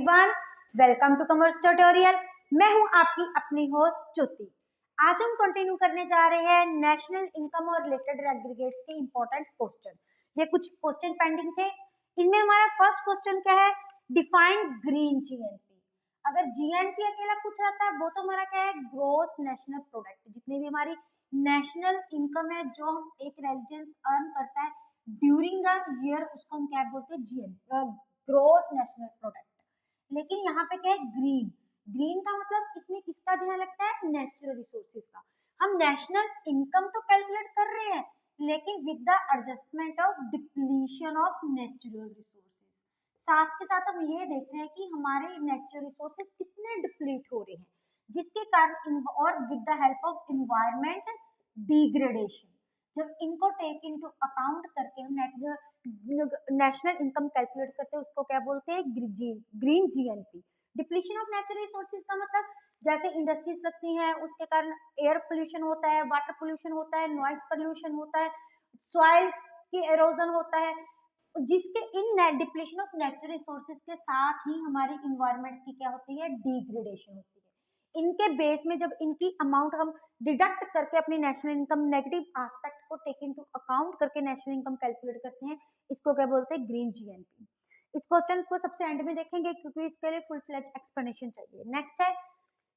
Everyone, welcome to commerce tutorial. मैं हूं आपकी अपनी होस्ट ज्योति। आज हम कंटिन्यू करने जा रहे हैं नेशनल इनकम और रिलेटेड एग्रीगेट्स के इंपॉर्टेंट क्वेश्चन। ये कुछ क्वेश्चन पेंडिंग थे। इनमें हमारा फर्स्ट क्वेश्चन क्या है? Define green GNP. अगर जीएनपी अकेला पूछा जाता है वो तो हमारा क्या है? Gross national product. जितनी भी हमारी नेशनल इनकम है जो हम एक रेजिडेंस अर्न करता है ड्यूरिंग द ईयर, उसको हम क्या बोलते हैं? GNP, gross national product. लेकिन यहाँ पे क्या है? ग्रीन। ग्रीन का मतलब इसमें किसका ध्यान रखता है? नेचुरल रिसोर्सेज का। हम नेशनल इनकम तो कैलकुलेट कर रहे हैं लेकिन with the adjustment of depletion of natural resources. साथ के साथ हम ये देख रहे हैं कि हमारे नेचुरल रिसोर्सेज कितने डिप्लीट हो रहे हैं जिसके कारण और with the help of environment degradation. जब इनको टेक इनटू अकाउंट करके हम नेशनल इनकम कैलकुलेट करते हैं उसको क्या बोलते हैं? Green GNP. Depletion of natural resources का मतलब जैसे इंडस्ट्रीज लगती हैं उसके कारण एयर पोल्यूशन होता है, वाटर पोल्यूशन होता है, नॉइज पोल्यूशन होता है, सॉइल की एरोजन होता है, जिसके इन डिप्लीशन ऑफ नेचुरल रिसोर्सेज के साथ ही हमारी इन्वायरमेंट की क्या होती है? डिग्रेडेशन होती है। इनके बेस में जब इनकी अमाउंट हम डिडक्ट करके अपनी नेशनल इनकम नेगेटिव एस्पेक्ट को टेक इनटू अकाउंट करके नेशनल इनकम कैलकुलेट करते हैं, इसको क्या बोलते हैं? Green GNP. इस क्वेश्चन को सबसे एंड में देखेंगे क्योंकि इसके लिए फुल फ्लेज एक्सप्लेनेशन चाहिए। नेक्स्ट है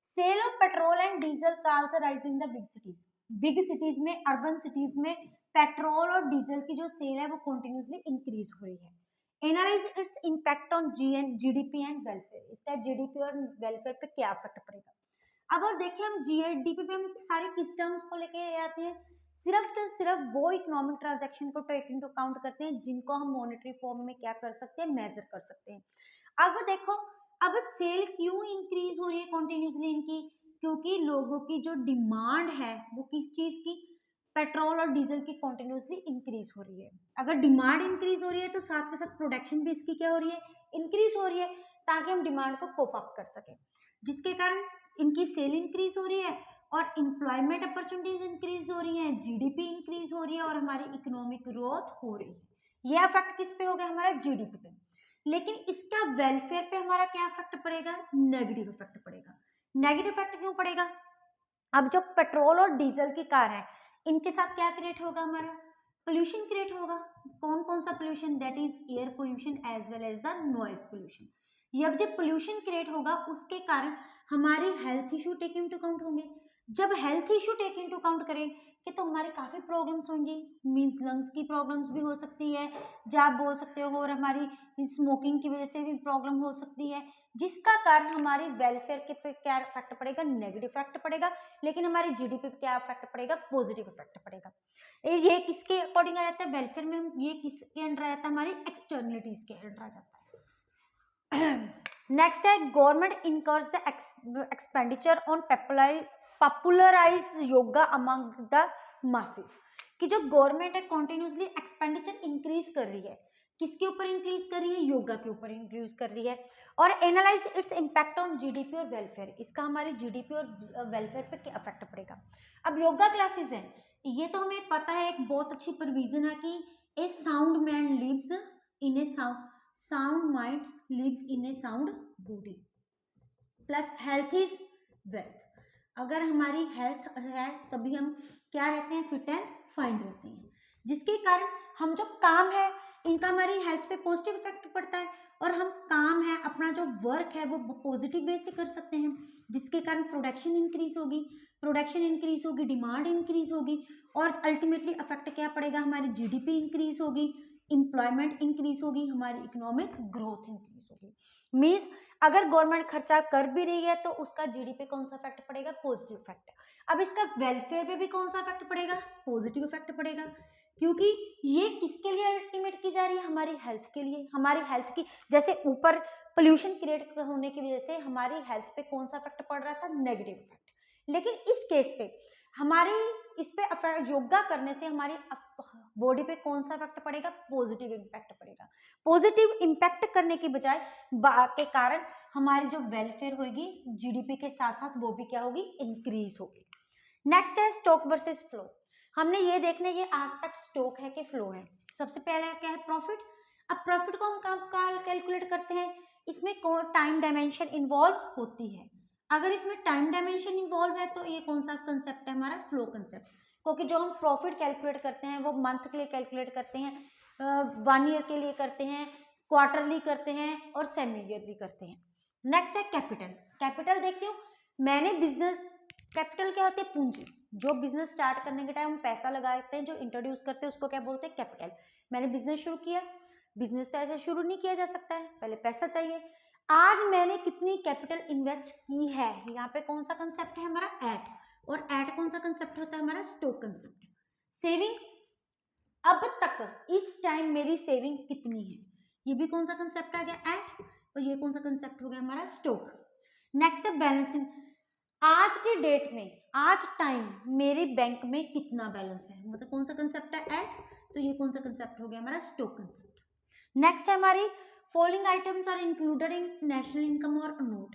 sale of petrol and diesel cars are rising the big cities. Big cities में, अर्बन सिटीज में पेट्रोल और डीजल की जो सेल है वो कंटिन्यूसली इंक्रीज हो रही है। Analyse its impact on GDP and welfare. इसका जीडीपी और वेलफेयर पे क्या इफेक्ट पड़ेगा? अब और देखिए हम जीडीपी पे हम सारे किस टर्म्स को लेके आते हैं? सिर्फ से सिर्फ वो इकोनॉमिक ट्रांजैक्शन को टेक इनटू अकाउंट करते हैं जिनको हम मॉनेटरी फॉर्म में क्या कर सकते हैं? मेजर कर सकते हैं। अब देखो, अब सेल क्यों इंक्रीज हो रही है कंटिन्यूसली इनकी? क्योंकि लोगों की जो डिमांड है वो किस चीज की? पेट्रोल और डीजल की कंटिन्यूसली इंक्रीज हो रही है। अगर डिमांड इंक्रीज हो रही है तो साथ के साथ प्रोडक्शन भी इसकी क्या हो रही है? इंक्रीज हो रही है, ताकि हम डिमांड को कोप अप कर सके, जिसके कारण इनकी सेल इंक्रीज हो रही है और एम्प्लॉयमेंट अपॉर्चुनिटीज इंक्रीज हो रही है, जीडीपी इंक्रीज हो रही है और हमारी इकोनॉमिक ग्रोथ हो रही है। ये इफेक्ट किस पे हो गया? हमारा जीडीपी पे। लेकिन इसका वेलफेयर पे हमारा क्या इफेक्ट पड़ेगा? नेगेटिव इफेक्ट पड़ेगा। नेगेटिव इफेक्ट क्यों पड़ेगा? अब जो पेट्रोल और डीजल की कार है इनके साथ क्या क्रिएट होगा? हमारा पोल्यूशन क्रिएट होगा। कौन कौन सा pollution? That is air pollution as well as the noise pollution. ये जब पोल्यूशन क्रिएट होगा उसके कारण हमारे health issue take into account होंगे। जब health issue take into account करेंगे तो हमारे काफी प्रॉब्लम्स होंगी। मींस लंग्स की प्रॉब्लम्स भी हो सकती है, जो आप बोल सकते हो, और हमारी स्मोकिंग की वजह से भी प्रॉब्लम हो सकती है, जिसका कारण हमारी वेलफेयर के पे क्या इफेक्ट पड़ेगा? नेगेटिव इफेक्ट पड़ेगा। लेकिन हमारी जीडीपी पे क्या इफेक्ट पड़ेगा? पॉजिटिव इफेक्ट पड़ेगा। ये किसके अकॉर्डिंग आ जाता है? वेलफेयर में हम ये किसके अंडर आ जाता है? हमारी एक्सटर्नलिटीज के अंडर आ जाता है। नेक्स्ट है government incurs the expenditure on popularize yoga among the masses. कि जो गवर्नमेंट है कॉन्टिन्यूसली एक्सपेंडिचर इंक्रीज कर रही है। किसके ऊपर इंक्रीज कर रही है? योगा के ऊपर इंक्रीज कर रही है। और analyse its impact on GDP और वेलफेयर। इसका हमारे जीडीपी और वेलफेयर पे क्या इफेक्ट पड़ेगा? अब योगा क्लासेस है, ये तो हमें पता है, एक बहुत अच्छी प्रोविजन है कि a sound man lives in a sound mind lives in a sound body, plus health is wealth. अगर हमारी हेल्थ है तभी हम क्या रहते हैं? फिट एंड फाइन रहते हैं, जिसके कारण हम जो काम है इनका हमारी हेल्थ पे पॉजिटिव इफेक्ट पड़ता है और हम काम है अपना जो वर्क है वो पॉजिटिव वे से कर सकते हैं, जिसके कारण प्रोडक्शन इंक्रीज होगी। प्रोडक्शन इंक्रीज होगी, डिमांड इंक्रीज होगी और अल्टीमेटली इफेक्ट क्या पड़ेगा? हमारी जीडीपी इंक्रीज होगी, एम्प्लॉयमेंट इंक्रीज होगी, हमारी इकोनॉमिक ग्रोथ इंक्रीज होगी। मींस अगर गवर्नमेंट खर्चा कर भी रही है तो उसका जीडीपी कौन सा इफेक्ट पड़ेगा? Positive effect. अब इसका वेलफेयर पे भी कौन सा इफेक्ट पड़ेगा? पॉजिटिव इफेक्ट पड़ेगा, क्योंकि ये किसके लिए अल्टीमेट की जा रही है? हमारी हेल्थ के लिए। हमारी हेल्थ की, जैसे ऊपर पोल्यूशन क्रिएट होने की वजह से हमारी हेल्थ पे कौन सा इफेक्ट पड़ रहा था? Negative effect. लेकिन इस केस पे हमारी इस पे योगा करने से हमारी बॉडी पे कौन सा इफेक्ट पड़ेगा? पॉजिटिव इम्पैक्ट पड़ेगा। पॉजिटिव इम्पैक्ट करने की बजाय के कारण हमारी जो वेलफेयर होगी जीडीपी के साथ साथ वो भी क्या होगी? इंक्रीज होगी। नेक्स्ट है स्टॉक वर्सेस फ्लो। हमने ये देखना ये एस्पेक्ट स्टॉक है कि फ्लो है। सबसे पहले क्या है? प्रॉफिट। अब प्रॉफिट को हम कब कैलकुलेट करते हैं? इसमें टाइम डायमेंशन इन्वॉल्व होती है। अगर इसमें टाइम डायमेंशन इन्वॉल्व है तो ये कौन सा कंसेप्ट है हमारा, फ्लो कंसेप्ट। क्योंकि जो हम प्रॉफिट कैलकुलेट करते हैं वो मंथ के लिए कैलकुलेट करते हैं, 1 ईयर के लिए करते हैं, क्वार्टरली करते हैं और सेमी ईयरली करते हैं। नेक्स्ट है कैपिटल। कैपिटल देखते हो, मैंने बिजनेस, कैपिटल क्या होती है, पूंजी। जो बिजनेस स्टार्ट करने के टाइम हम पैसा लगाते हैं, जो इंट्रोड्यूस करते हैं, उसको क्या बोलते हैं, कैपिटल। मैंने बिजनेस शुरू किया, बिजनेस तो ऐसे शुरू नहीं किया जा सकता है, पहले पैसा चाहिए। आज मैंने कितनी कैपिटल इन्वेस्ट की है, यहाँ पे कौन सा कंसेप्ट है हमारा, एट। और एट कौन सा कंसेप्ट होता है हमारा, स्टॉक कंसेप्ट। सेविंग, अब तक इस टाइम मेरी सेविंग कितनी है, ये भी कौन सा कंसेप्ट आ गया, एट। और ये कौन सा कंसेप्ट हो गया हमारा, स्टॉक। नेक्स्ट है बैलेंसिंग। आज के डेट में, आज टाइम मेरे बैंक में कितना बैलेंस है, मतलब कौन सा कंसेप्ट है, एट। तो ये कौन सा कंसेप्ट हो गया हमारा, स्टॉक कंसेप्ट। नेक्स्ट है हमारी following items are included in national income और नोट।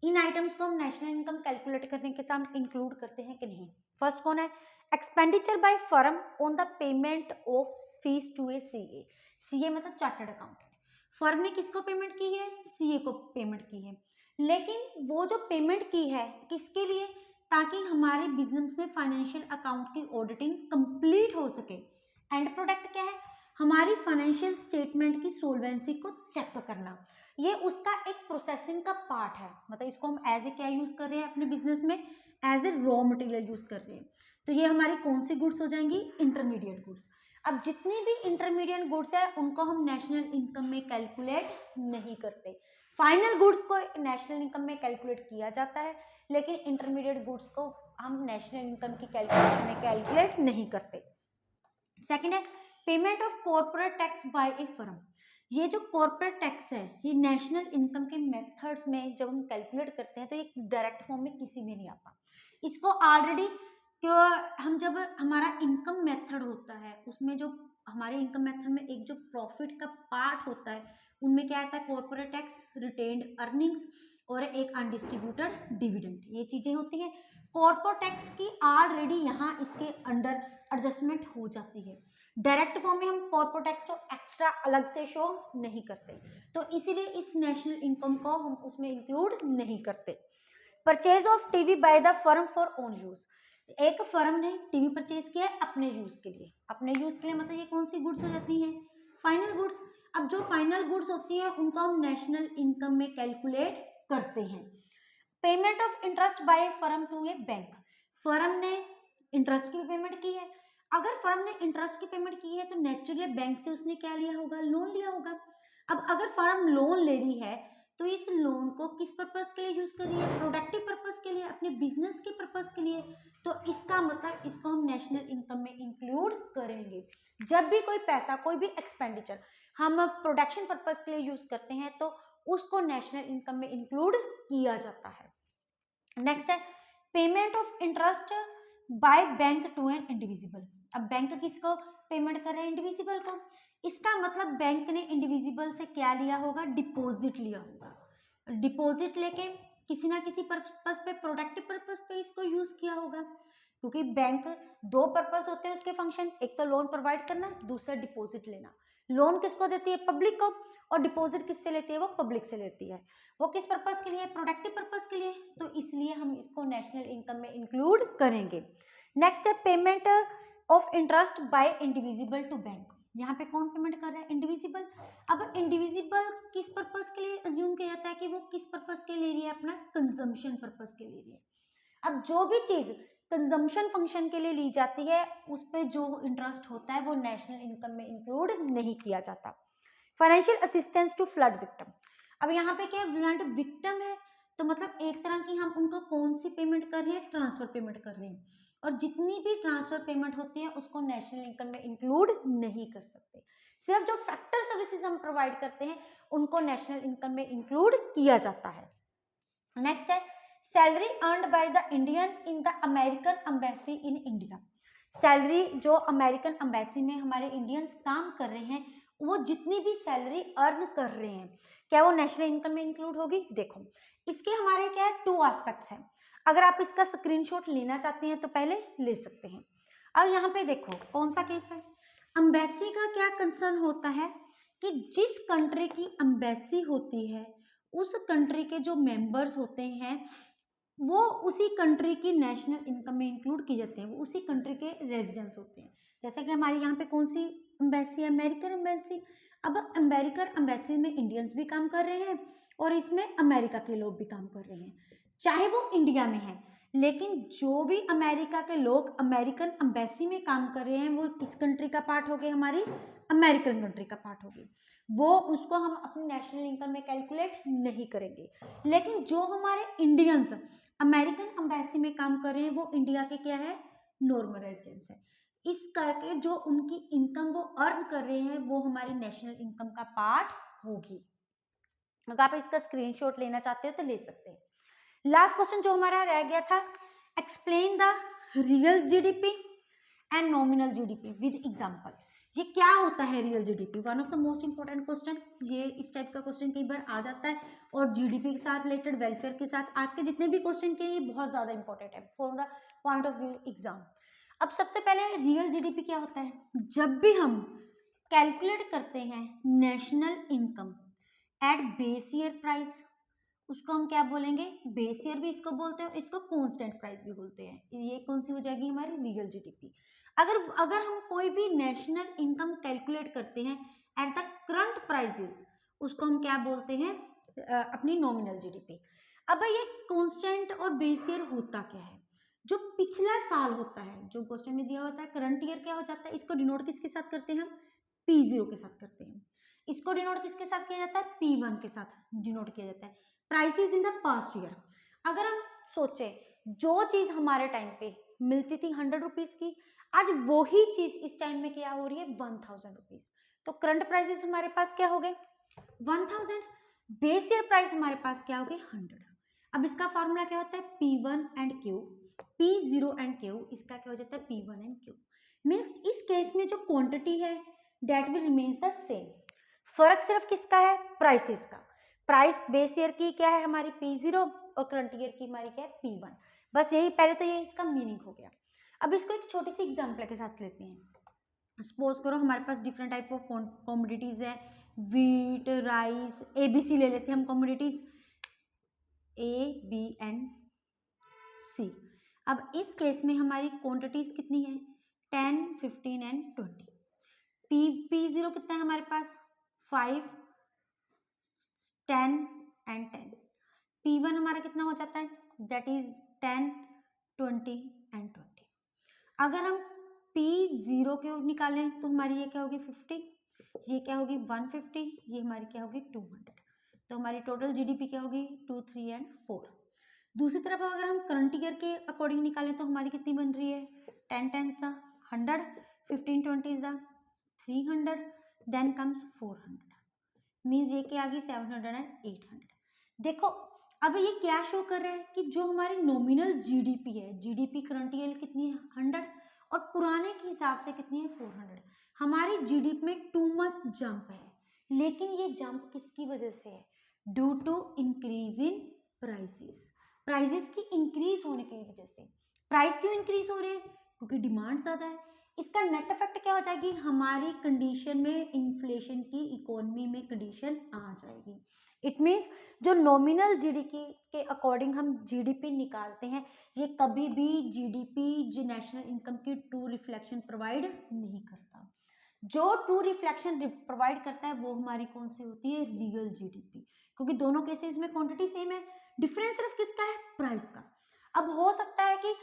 इन आइटम्स को हम नेशनल इनकम कैलकुलेट करने के साथ इंक्लूड करते हैं कि नहीं। फर्स्ट कौन है, expenditure by firm on the payment of fees to a CA. CA मतलब चार्टर्ड अकाउंटेंट। फर्म ने किसको पेमेंट की है, सीए को पेमेंट की है। लेकिन वो जो पेमेंट की है किसके लिए, ताकि हमारे बिजनेस में फाइनेंशियल अकाउंट की ऑडिटिंग कंप्लीट हो सके। एंड प्रोडक्ट क्या है, हमारी फाइनेंशियल स्टेटमेंट की सोल्वेंसी को चेक करना। ये उसका एक प्रोसेसिंग का पार्ट है, मतलब इसको हम एज ए क्या यूज कर रहे हैं अपने बिजनेस में, as a raw material use कर रहे हैं। तो ये हमारी कौन सी गुड्स हो जाएंगी, इंटरमीडिएट गुड्स। अब जितनी भी इंटरमीडिएट गुड्स है उनको हम नेशनल इनकम में कैलकुलेट नहीं करते। फाइनल गुड्स को नेशनल इनकम में कैलकुलेट किया जाता है, लेकिन इंटरमीडिएट गुड्स को हम नेशनल इनकम की कैलकुलेशन में कैलकुलेट नहीं करते। सेकेंड है payment of corporate tax bye A firm. ये जो कॉर्पोरेट टैक्स है ये नेशनल इनकम के मेथड्स में जब हम कैलकुलेट करते हैं तो ये डायरेक्ट फॉर्म में किसी में नहीं आता। इसको ऑलरेडी हम जब हमारा इनकम मेथड होता है उसमें जो हमारे इनकम मेथड में एक जो प्रॉफिट का पार्ट होता है उनमें क्या आता है, कॉर्पोरेट टैक्स, रिटेन्ड अर्निंग्स और एक अनडिस्ट्रीब्यूटेड डिविडेंड, ये चीजें होती हैं। कॉर्पोरेट टैक्स की ऑलरेडी यहाँ इसके अंडर एडजस्टमेंट हो जाती है। डायरेक्ट फॉर्म में हम कॉर्पोरेट टैक्स को एक्स्ट्रा अलग से शो नहीं करते, तो इसीलिए इस नेशनल इनकम को हम उसमें इंक्लूड नहीं करते। Purchase of TV by the firm for own use. एक फर्म ने टीवी परचेज किया है अपने यूज के लिए, अपने यूज के लिए मतलब ये कौन सी गुड्स हो जाती हैं, फाइनल गुड्स। अब जो फाइनल गुड्स होती है उनको हम नेशनल इनकम में कैलकुलेट करते हैं। Payment of interest by firm to a bank. Firm ने इंटरेस्ट की पेमेंट की है, अगर फर्म ने इंटरेस्ट की पेमेंट की है तो नेचुरली बैंक से उसने क्या लिया होगा, लोन लिया होगा। अब अगर फर्म लोन ले रही है तो इस लोन को किस पर्पस के लिए यूज कर रही है, प्रोडक्टिव पर्पस के लिए, अपने बिजनेस के पर्पस के लिए। तो इसका मतलब इसको हम नेशनल इनकम में इंक्लूड करेंगे। जब भी कोई पैसा, कोई भी एक्सपेंडिचर हम प्रोडक्शन पर्पस के लिए यूज करते हैं तो उसको नेशनल इनकम में इंक्लूड किया जाता है। नेक्स्ट है payment of interest by bank to an individual. अब बैंक किसको पेमेंट कर रहे हैं, इंडिविजुअल को। इसका मतलब बैंक ने इंडिविजुअल से क्या लिया होगा, डिपॉजिट लिया होगा। डिपॉजिट लेके किसी ना किसी पर्पस पे, प्रोडक्टिव पर्पस पे इसको यूज किया होगा। क्योंकि बैंक दो पर्पस होते हैं उसके फंक्शन, एक तो लोन प्रोवाइड करना, दूसरा डिपॉजिट लेना। लोन किसको देती है, पब्लिक को, और डिपॉजिट किससे लेती है, वो पब्लिक से लेती है। वो किस पर्पस के लिए, प्रोडक्टिव पर्पस के लिए, तो इसलिए हम इसको नेशनल इनकम में इंक्लूड करेंगे। नेक्स्ट है payment of interest by individual to bank. यहाँ पे कौन पेमेंट कर रहा है, इंडिविजुअल। अब इंडिविजुअल किस पर्पस के लिए अज्यूम किया जाता है कि वो किस पर्पस के ले रही है, अपना कंजम्पशन पर्पस के ले रही है। अब जो भी चीज कंजम्पशन फंक्शन के लिए ली जाती है उस पर जो इंटरेस्ट होता है वो नेशनल इनकम में इंक्लूड नहीं किया जाता। Financial assistance to flood victim. अब यहाँ पे क्या फ्लड विक्टिम है तो मतलब एक तरह की हम उनको कौन सी पेमेंट कर रहे हैं, ट्रांसफर पेमेंट कर रहे हैं। और जितनी भी ट्रांसफर पेमेंट होती है उसको नेशनल इनकम में इंक्लूड नहीं कर सकते। सिर्फ जो फैक्टर सर्विसेज हम प्रोवाइड करते हैं उनको नेशनल इनकम में इंक्लूड किया जाता है। नेक्स्ट है salary earned by the Indian in the American embassy in India. Salary जो अमेरिकन एम्बेसी में हमारे इंडियंस काम कर रहे हैं वो जितनी भी सैलरी अर्न कर रहे हैं क्या वो नेशनल इनकम में इंक्लूड होगी। देखो इसके हमारे क्या है, 2 एस्पेक्ट्स हैं। अगर आप इसका स्क्रीनशॉट लेना चाहते हैं तो पहले ले सकते हैं। अब यहाँ पे देखो कौन सा केस है, एम्बेसी का क्या कंसर्न होता है कि जिस कंट्री की एम्बेसी होती है उस कंट्री के जो मेंबर्स होते हैं वो उसी कंट्री की नेशनल इनकम में इंक्लूड किए जाते हैं, वो उसी कंट्री के रेजिडेंट्स होते हैं। जैसे कि हमारे यहाँ पे कौन सी एम्बेसी है, अमेरिकन एम्बेसी। अब अमेरिकन एम्बेसी में इंडियंस भी काम कर रहे हैं और इसमें अमेरिका के लोग भी काम कर रहे हैं, चाहे वो इंडिया में है, लेकिन जो भी अमेरिका के लोग अमेरिकन एम्बेसी में काम कर रहे हैं वो किस कंट्री का पार्ट हो गए, हमारी अमेरिकन कंट्री का पार्ट हो गई। वो उसको हम अपनी नेशनल इनकम में कैलकुलेट नहीं करेंगे। लेकिन जो हमारे इंडियंस अमेरिकन एम्बेसी में काम कर रहे हैं वो इंडिया के क्या है, नॉर्मल रेजिडेंस है। इस करके जो उनकी इनकम वो अर्न कर रहे हैं वो हमारी नेशनल इनकम का पार्ट होगी। अगर आप इसका स्क्रीनशॉट लेना चाहते हो तो ले सकते हैं। लास्ट क्वेश्चन जो हमारा रह गया था, explain the real GDP and nominal GDP with example. ये क्या होता है real GDP, one of the most important question. ये इस टाइप का क्वेश्चन कई बार आ जाता है और जीडीपी के साथ रिलेटेड, वेलफेयर के साथ, आज के जितने भी क्वेश्चन के ये बहुत ज्यादा इंपॉर्टेंट है for the point of view exam. अब सबसे पहले रियल जीडीपी क्या होता है, जब भी हम कैलकुलेट करते हैं national income eight base year price, उसको हम क्या बोलेंगे, बेस ईयर भी इसको बोलते हैं और इसको कांस्टेंट प्राइस भी बोलते हैं। ये कौन सी हो जाएगी, हमारी रियल जीडीपी। अगर हम कोई भी नेशनल इनकम कैलकुलेट करते हैं एट द करंट प्राइसेस, उसको हम क्या बोलते हैं, अपनी नॉमिनल जीडीपी। अब ये कांस्टेंट और बेस ईयर होता क्या है, जो पिछला साल होता है, जो क्वेश्चन में दिया होता है करंट ईयर क्या हो जाता है, इसको डिनोट किसके साथ करते हैं हम, P0 के साथ करते हैं। इसको डिनोट किसके साथ किया जाता है, P1 के साथ डिनोट किया जाता है। Prices in the past year, अगर हम सोचे जो चीज हमारे टाइम पे मिलती थी 100 रुपीज की, आज वही चीज इस टाइम में क्या हो रही है, 1000 रुपीज। तो करंट प्राइसेस हमारे पास क्या हो गए, 1000। बेस ईयर प्राइस हमारे पास क्या हो गए, 100। अब इसका फॉर्मूला क्या होता है, P1 and Q, P0 and Q, इसका क्या हो जाता है, P1 एंड Q। मीन्स इस केस में जो क्वांटिटी है that will remains the same. फर्क सिर्फ किसका है, प्राइसेस का। प्राइस बेस ईयर की क्या है हमारी P0 और करंट ईयर की हमारी क्या है, P1। बस यही, पहले तो ये इसका मीनिंग हो गया। अब इसको एक छोटी सी एग्जांपल के साथ लेते हैं। सपोज करो हमारे पास डिफरेंट टाइप ऑफ कॉमोडिटीज है, वीट, राइस, ABC ले लेते हैं हम commodities, A, B and C। अब इस केस में हमारी क्वांटिटीज कितनी है, 10, 15 एंड 20। P0 कितना है हमारे पास, 5, 10 एंड 10। P1 हमारा कितना हो जाता है, दैट इज 10, 20 एंड 20। अगर हम P0 के निकालें तो हमारी ये क्या होगी, 50, ये क्या होगी 150, ये हमारी क्या होगी 200। तो हमारी टोटल जीडीपी क्या होगी 2, 3 एंड 4। दूसरी तरफ अगर हम करंट ईयर के अकॉर्डिंग निकालें तो हमारी कितनी बन रही है, 10 10 the 100, 15 20 the 300, then comes 400, means ये क्या आ गई 700 एंड 800। देखो अब ये क्या शो कर रहा है कि जो हमारी नॉमिनल जीडीपी है, जीडीपी करंट ईयर कितनी है 100 और पुराने के हिसाब से कितनी है 400। हमारी जीडीपी में टू मच जंप है, लेकिन ये जंप किसकी वजह से है, due to increase in prices. Prices की इंक्रीज होने की वजह से। प्राइस क्यों इंक्रीज हो रहे हैं, क्योंकि डिमांड ज्यादा है। इसका नेट इफेक्ट क्या हो जाएगी, हमारी कंडीशन में इन्फ्लेशन की, इकोनॉमी में कंडीशन आ जाएगी। इट मीन्स जो नॉमिनल जीडीपी के अकॉर्डिंग हम जीडीपी निकालते हैं, ये कभी भी जीडीपी जो नेशनल इनकम की ट्रू रिफ्लेक्शन प्रोवाइड नहीं करता। जो ट्रू रिफ्लेक्शन प्रोवाइड करता है वो हमारी कौन सी होती है, रियल जीडीपी, क्योंकि दोनों केसेस में क्वांटिटी सेम है, डिफरेंस सिर्फ किसका है, प्राइस का। अब हो सकता है कि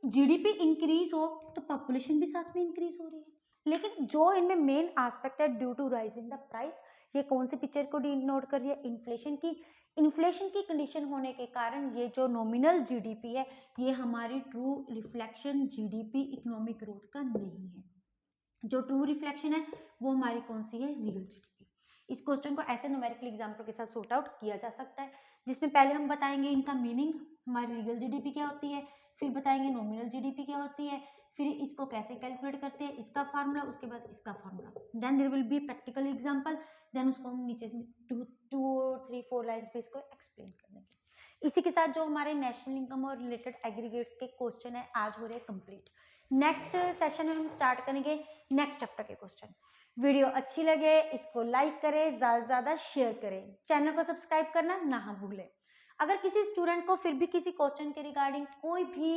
जीडीपी इंक्रीज हो तो पॉपुलेशन भी साथ में इंक्रीज हो रही है, लेकिन जो इनमें मेन एस्पेक्ट है due to rise in the price, ये कौन सी पिक्चर को डिनोट कर रही है, इन्फ्लेशन की। इन्फ्लेशन की कंडीशन होने के कारण ये जो नॉमिनल जीडीपी है ये हमारी true reflection GDP economic growth का नहीं है। जो ट्रू रिफ्लेक्शन है वो हमारी कौन सी है, रियल जीडीपी। इस क्वेश्चन को ऐसे न्यूमेरिकल एग्जाम्पल के साथ सॉर्ट आउट किया जा सकता है, जिसमें पहले हम बताएंगे इनका मीनिंग, हमारी रियल जीडीपी क्या होती है, फिर बताएंगे नॉमिनल जीडीपी क्या होती है, फिर इसको कैसे कैलकुलेट करते हैं, इसका फार्मूला, उसके बाद इसका formula, then there will be practical example, then उसको हम नीचे से 2 और 3 4 लाइंस पे इसको एक्सप्लेन कर देंगे। इसी के साथ जो हमारे नेशनल इनकम और रिलेटेड एग्रीगेट्स के क्वेश्चन है आज हो रहे कंप्लीट। नेक्स्ट सेशन में हम स्टार्ट करेंगे नेक्स्ट चैप्टर के क्वेश्चन। वीडियो अच्छी लगे इसको लाइक करें, ज़्यादा से ज़्यादा शेयर करें, चैनल को सब्सक्राइब करना ना भूलें। अगर किसी स्टूडेंट को फिर भी किसी क्वेश्चन के रिगार्डिंग कोई भी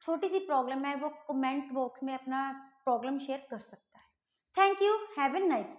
छोटी सी प्रॉब्लम है, वो कमेंट बॉक्स में अपना प्रॉब्लम शेयर कर सकता है। Thank you, have a nice day.